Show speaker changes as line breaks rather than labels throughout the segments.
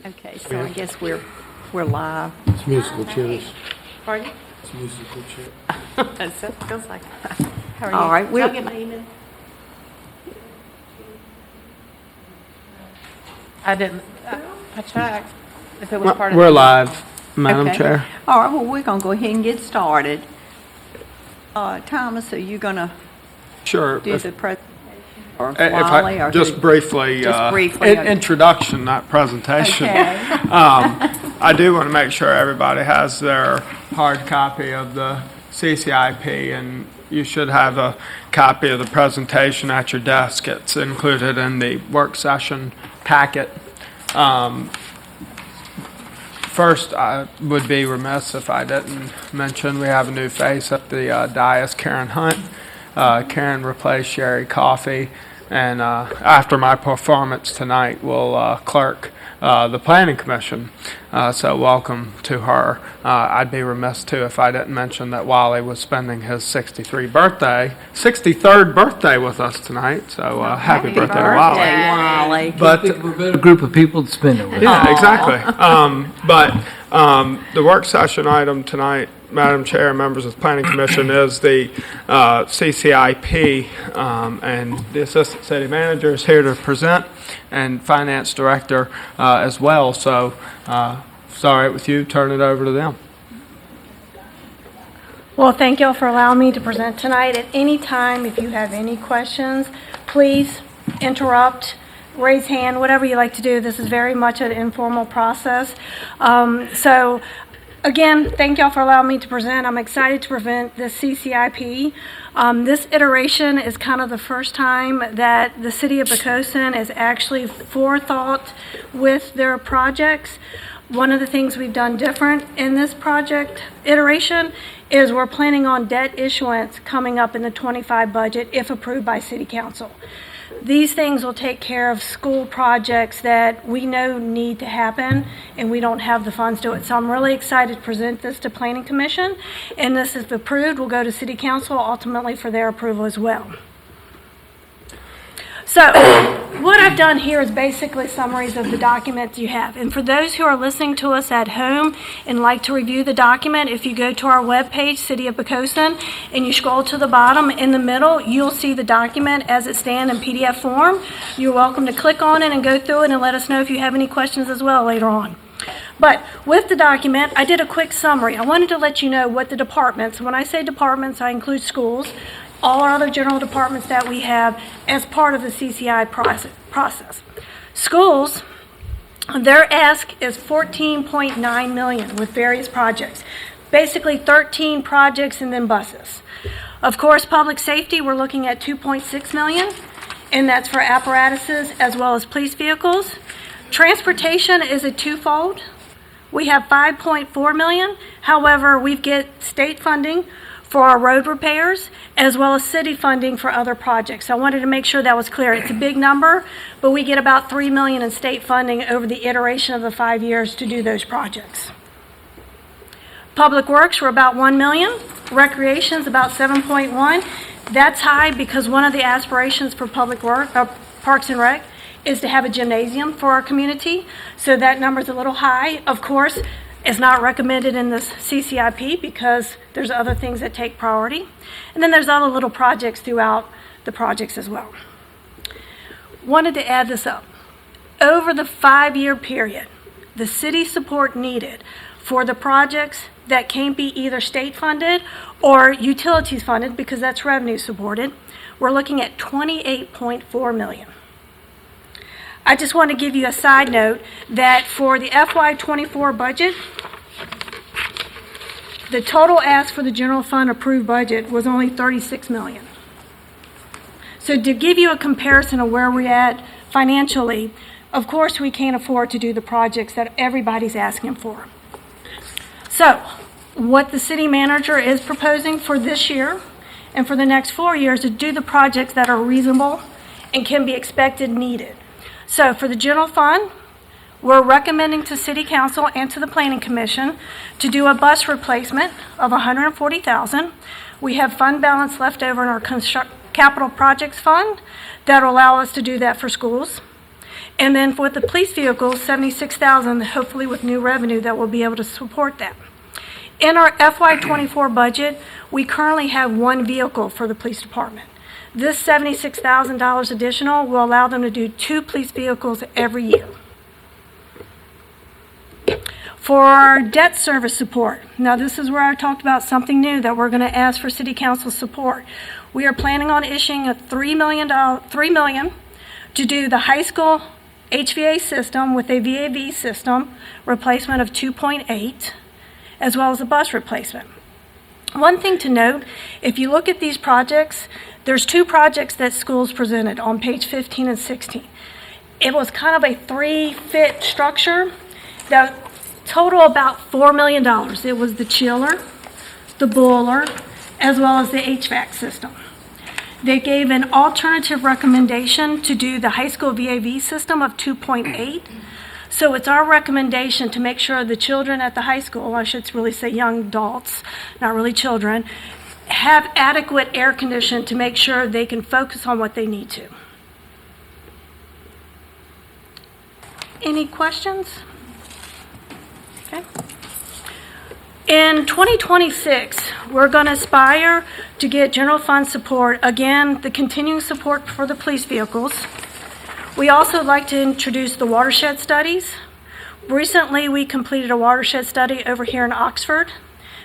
Okay, so I guess we're live.
It's musical chairs.
Pardon?
It's musical chairs.
That feels like. How are you?
All right,
Did
we'll-
I get my email? I didn't. I checked if it was part of.
We're live, Madam
Okay.
Chair.
All right, well, we're going to go ahead and get started. Thomas, are you going to
Sure.
do the presentation? Or
If
Wally,
I
or
just
who?
briefly,
Just briefly, okay.
introduction, not presentation.
Okay.
I do want to make sure everybody has their hard copy of the CCIP, and you should have a copy of the presentation at your desk. It's included in the work session packet. First, I would be remiss if I didn't mention we have a new face at the dais, Karen Hunt. Karen replaced Sherry Coffey, and after my performance tonight, will clerk the Planning Commission. So welcome to her. I'd be remiss too if I didn't mention that Wally was spending his 63rd birthday with us tonight. So happy birthday, Wally.
Wally.
But
Think of a better group of people to spend it with.
yeah, exactly. The work session item tonight, Madam Chair and members of the Planning Commission, is the CCIP, and the Assistant City Manager is here to present, and Finance Director as well. So, sorry with you, turn it over to them.
Well, thank you all for allowing me to present tonight. At any time, if you have any questions, please interrupt, raise hand, whatever you like to do. This is very much an informal process. Again, thank y'all for allowing me to present. I'm excited to present the CCIP. This iteration is kind of the first time that the city of Poquoson is actually forethought with their projects. One of the things we've done different in this project iteration is we're planning on debt issuance coming up in the 25 budget if approved by City Council. These things will take care of school projects that we know need to happen and we don't have the funds to do it. So I'm really excited to present this to Planning Commission, and this, if approved, will go to City Council ultimately for their approval as well. So what I've done here is basically summaries of the documents you have. And for those who are listening to us at home and like to review the document, if you go to our webpage, City of Poquoson, and you scroll to the bottom, in the middle, you'll see the document as it stands in PDF form. You're welcome to click on it and go through it and let us know if you have any questions as well later on. But with the document, I did a quick summary. I wanted to let you know what the departments, when I say departments, I include schools, all our other general departments that we have as part of the CCI process. Schools, their ask is $14.9 million with various projects. Basically 13 projects and then buses. Of course, public safety, we're looking at $2.6 million, and that's for apparatuses as well as police vehicles. Transportation is a twofold. We have $5.4 million. However, we get state funding for our road repairs, as well as city funding for other projects. So I wanted to make sure that was clear. It's a big number, but we get about $3 million in state funding over the iteration of the 5 years to do those projects. Public Works, we're about $1 million. Recreation's about 7.1. That's high because one of the aspirations for Parks and Rec is to have a gymnasium for our community. So that number's a little high. Of course, it's not recommended in this CCIP because there's other things that take priority. And then there's other little projects throughout the projects as well. Wanted to add this up. Over the 5-year period, the city support needed for the projects that can't be either state funded or utilities funded because that's revenue supported, we're looking at $28.4 million. I just want to give you a side note that for the FY24 budget, the total ask for the general fund approved budget was only $36 million. So to give you a comparison of where we're at financially, of course we can't afford to do the projects that everybody's asking for. So what the city manager is proposing for this year and for the next 4 years is do the projects that are reasonable and can be expected needed. So for the general fund, we're recommending to City Council and to the Planning Commission to do a bus replacement of $140,000. We have fund balance left over in our capital projects fund that will allow us to do that for schools. And then for the police vehicles, $76,000, hopefully with new revenue that will be able to support that. In our FY24 budget, we currently have one vehicle for the police department. This $76,000 additional will allow them to do 2 police vehicles every year. For our debt service support, now this is where I talked about something new that we're going to ask for City Council support. We are planning on issuing a $3 million to do the high school HVA system with a VAV system replacement of 2.8, as well as a bus replacement. One thing to note, if you look at these projects, there's 2 projects that schools presented on page 15 and 16. It was kind of a 3-fit structure that total about $4 million. It was the chiller, the boiler, as well as the HVAC system. They gave an alternative recommendation to do the high school VAV system of 2.8. So it's our recommendation to make sure the children at the high school, I should really say young adults, not really children, have adequate air conditioning to make sure they can focus on what they need to. Any questions? Okay. In 2026, we're going to aspire to get general fund support, again, the continuing support for the police vehicles. We also like to introduce the watershed studies. Recently, we completed a watershed study over here in Oxford.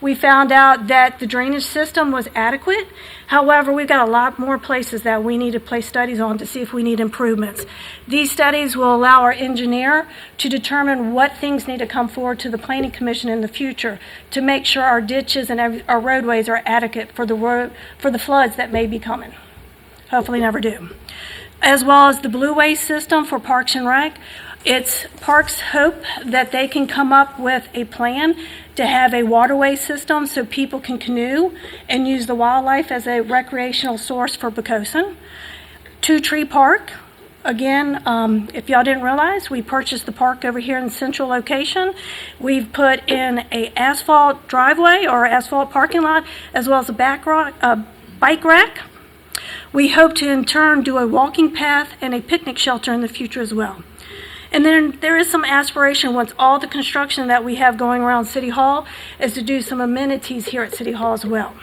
We found out that the drainage system was adequate. However, we've got a lot more places that we need to place studies on to see if we need improvements. These studies will allow our engineer to determine what things need to come forward to the Planning Commission in the future to make sure our ditches and our roadways are adequate for the floods that may be coming. Hopefully never do. As well as the Blue Waste system for Parks and Rec. It's Parks' hope that they can come up with a plan to have a waterway system so people can canoe and use the wildlife as a recreational source for Poquoson. Two Tree Park. Again, if y'all didn't realize, we purchased the park over here in the central location. We've put in a asphalt driveway or asphalt parking lot, as well as a bike rack. We hope to in turn do a walking path and a picnic shelter in the future as well. And then there is some aspiration once all the construction that we have going around City Hall is to do some amenities here at City Hall as well.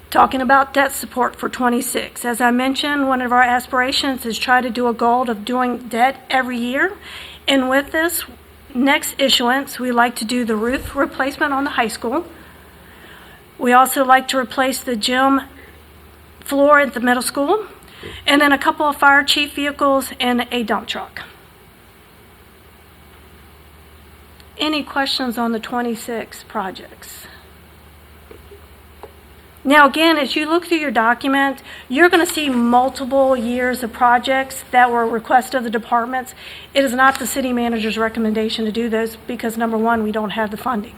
Talking about debt support for 26. As I mentioned, one of our aspirations is try to do a goal of doing debt every year. And with this next issuance, we like to do the roof replacement on the high school. We also like to replace the gym floor at the middle school, and then a couple of fire chief vehicles and a dump truck. Any questions on the 26 projects? Now again, as you look through your document, you're going to see multiple years of projects that were requested of the departments. It is not the city manager's recommendation to do those because number one, we don't have the funding.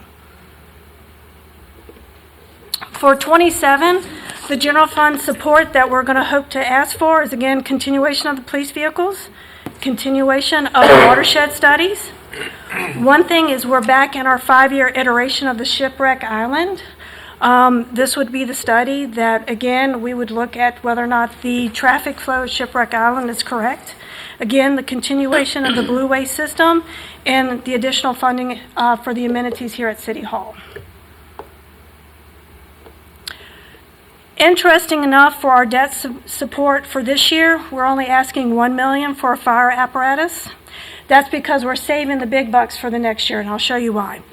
For 27, the general fund support that we're going to hope to ask for is again continuation of the police vehicles, continuation of the watershed studies. One thing is we're back in our 5-year iteration of the shipwreck island. This would be the study that again we would look at whether or not the traffic flow at Shipwreck Island is correct. Again, the continuation of the Blue Waste system and the additional funding for the amenities here at City Hall. Interesting enough, for our debt support for this year, we're only asking $1 million for a fire apparatus. That's because we're saving the big bucks for the next year, and I'll show you why.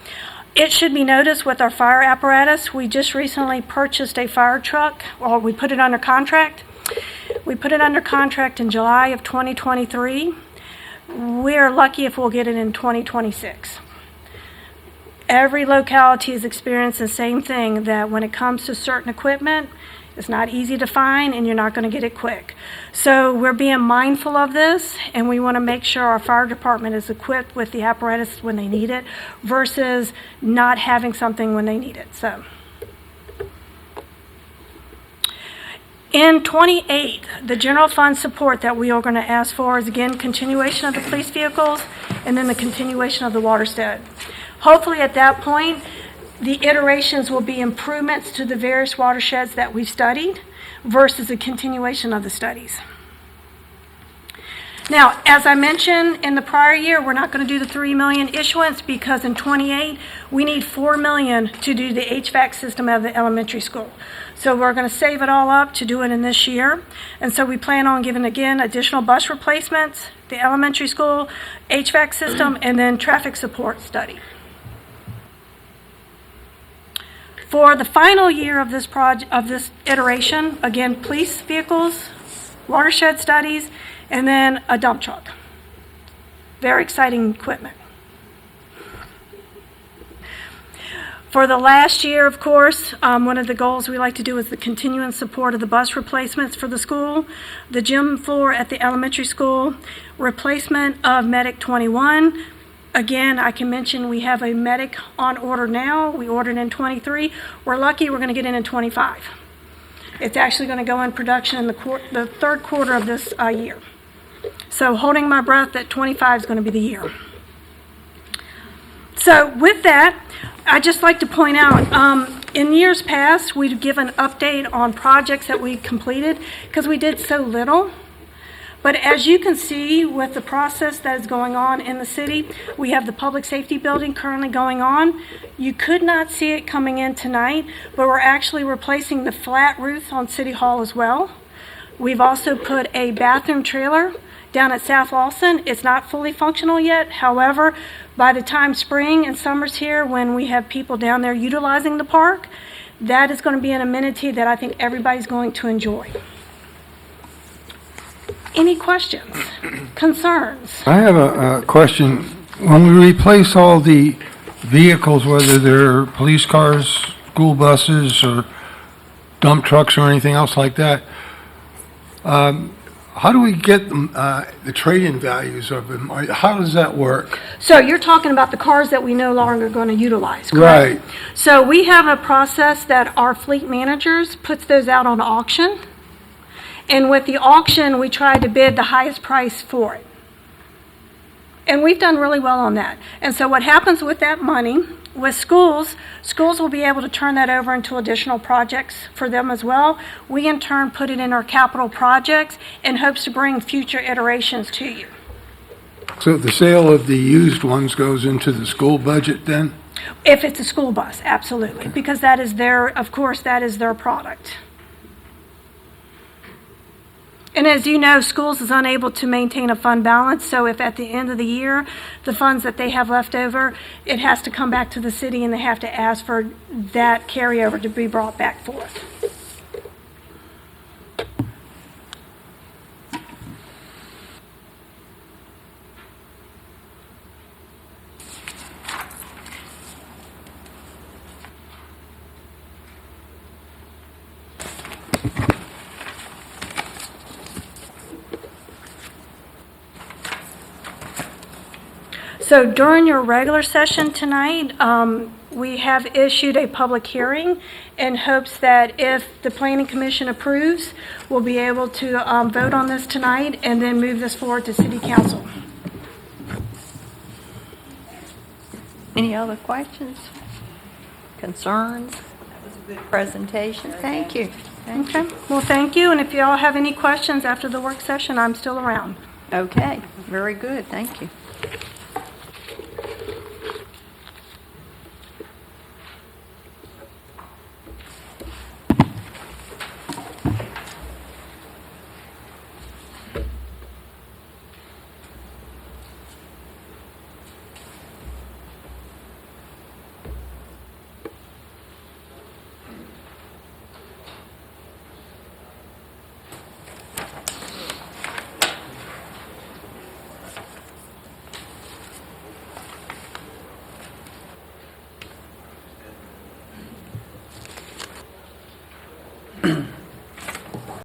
It should be noticed with our fire apparatus, we just recently purchased a fire truck, or we put it under contract. We put it under contract in July of 2023. We're lucky if we'll get it in 2026. Every locality is experiencing the same thing, that when it comes to certain equipment, it's not easy to find and you're not going to get it quick. So we're being mindful of this, and we want to make sure our fire department is equipped with the apparatus when they need it versus not having something when they need it. So in 28, the general fund support that we are going to ask for is again continuation of the police vehicles and then the continuation of the watershed. Hopefully at that point, the iterations will be improvements to the various watersheds that we've studied. versus a continuation of the studies. Now, as I mentioned in the prior year, we're not going to do the 3 million issuance because in '28 we need 4 million to do the HVAC system of the elementary school. So we're going to save it all up to do it in this year. And so we plan on giving, again, additional bus replacements, the elementary school, HVAC system, and then traffic support study. For the final year of this this iteration, again, police vehicles, watershed studies, and then a dump truck. Very exciting equipment. For the last year, of course, one of the goals we like to do is the continuing support of the bus replacements for the school, the gym floor at the elementary school, replacement of Medic 21. Again, I can mention we have a Medic on order now. We ordered in '23. We're lucky we're going to get in '25. It's actually going to go in production in the third quarter of this year. So holding my breath that '25 is going to be the year. So with that, I'd just like to point out, in years past, we'd give an update on projects that we completed because we did so little. But as you can see with the process that is going on in the city, we have the public safety building currently going on. You could not see it coming in tonight, but we're actually replacing the flat roof on City Hall as well. We've also put a bathroom trailer down at South Lawson. It's not fully functional yet. However, by the time spring and summer's here, when we have people down there utilizing the park, that is going to be an amenity that I think everybody's going to enjoy. Any questions, concerns?
I have a question. When we replace all the vehicles, whether they're police cars, school buses, or dump trucks or anything else like that, how do we get the trade-in values of them? How does that work?
So you're talking about the cars that we no longer going to utilize, correct?
Right.
So we have a process that our fleet managers puts those out on auction. And with the auction, we try to bid the highest price for it. And we've done really well on that. And so what happens with that money, with schools will be able to turn that over into additional projects for them as well. We in turn put it in our capital projects in hopes to bring future iterations to you.
So the sale of the used ones goes into the school budget then?
If it's a school bus, absolutely, because that is of course, that is their product. And as you know, schools is unable to maintain a fund balance, so if at the end of the year, the funds that they have left over, it has to come back to the city and they have to ask for that carryover to be brought back forth. So during your regular session tonight, we have issued a public hearing in hopes that if the Planning Commission approves, we'll be able to vote on this tonight and then move this forward to City Council.
Any other questions? Concerns? That was a good presentation. Thank you.
Okay, well, thank you, and if you all have any questions after the work session, I'm still around.
Okay, very good. Thank you.